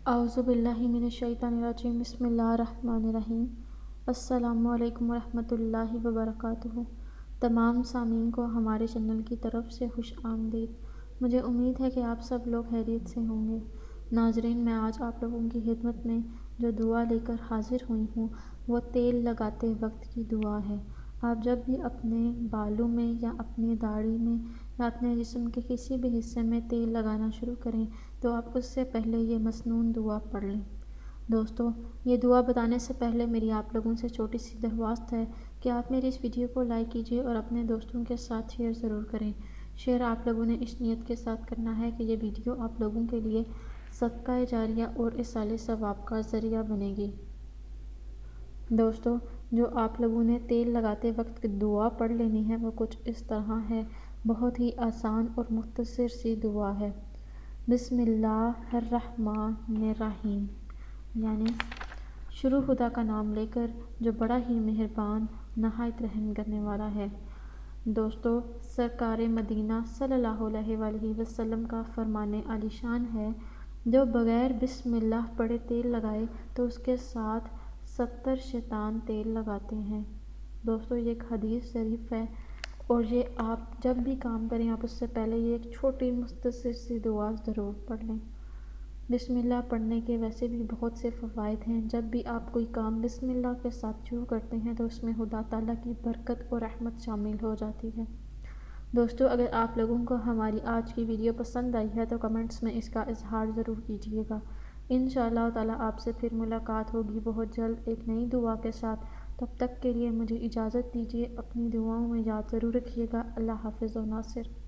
اعوذ باللہ من الشیطان الرجیم بسم اللہ الرحمن الرحیم۔ السلام علیکم ورحمۃ اللہ وبرکاتہ۔ تمام سامعین کو ہمارے چینل کی طرف سے خوش آمدید۔ مجھے امید ہے کہ آپ سب لوگ خیریت سے ہوں گے۔ ناظرین، میں آج آپ لوگوں کی خدمت میں جو دعا لے کر حاضر ہوئی ہوں وہ تیل لگاتے وقت کی دعا ہے۔ آپ جب بھی اپنے بالوں میں یا اپنی داڑھی میں یا اپنے جسم کے کسی بھی حصے میں تیل لگانا شروع کریں تو آپ اس سے پہلے یہ مسنون دعا پڑھ لیں۔ دوستو، یہ دعا بتانے سے پہلے میری آپ لوگوں سے چھوٹی سی درخواست ہے کہ آپ میری اس ویڈیو کو لائک کیجیے اور اپنے دوستوں کے ساتھ شیئر ضرور کریں۔ شیئر آپ لوگوں نے اس نیت کے ساتھ کرنا ہے کہ یہ ویڈیو آپ لوگوں کے لیے صدقہ جاریہ اور ایصال ثواب کا ذریعہ بنے گی۔ دوستو، جو آپ لوگوں نے تیل لگاتے وقت دعا پڑھ لینی ہے وہ کچھ اس طرح ہے۔ بہت ہی آسان اور مختصر سی دعا ہے۔ بسم اللہ الرحمن الرحیم، یعنی شروع خدا کا نام لے کر جو بڑا ہی مہربان نہایت رحم کرنے والا ہے۔ دوستو، سرکار مدینہ صلی اللہ علیہ وآلہ وسلم کا فرمان عالی شان ہے، جو بغیر بسم اللہ پڑھے تیل لگائے تو اس کے ساتھ 70 شیطان تیل لگاتے ہیں۔ دوستو، یہ ایک حدیث شریف ہے اور یہ آپ جب بھی کام کریں آپ اس سے پہلے یہ ایک چھوٹی مختصر سی دعا ضرور پڑھ لیں۔ بسم اللہ پڑھنے کے ویسے بھی بہت سے فوائد ہیں۔ جب بھی آپ کوئی کام بسم اللہ کے ساتھ شروع کرتے ہیں تو اس میں خدا تعالیٰ کی برکت اور رحمت شامل ہو جاتی ہے۔ دوستو، اگر آپ لوگوں کو ہماری آج کی ویڈیو پسند آئی ہے تو کمنٹس میں اس کا اظہار ضرور کیجیے گا۔ انشاءاللہ تعالیٰ آپ سے پھر ملاقات ہوگی بہت جلد ایک نئی دعا کے ساتھ۔ تب تک کے لیے مجھے اجازت دیجیے۔ اپنی دعاؤں میں یاد ضرور رکھیے گا۔ اللہ حافظ و ناصر۔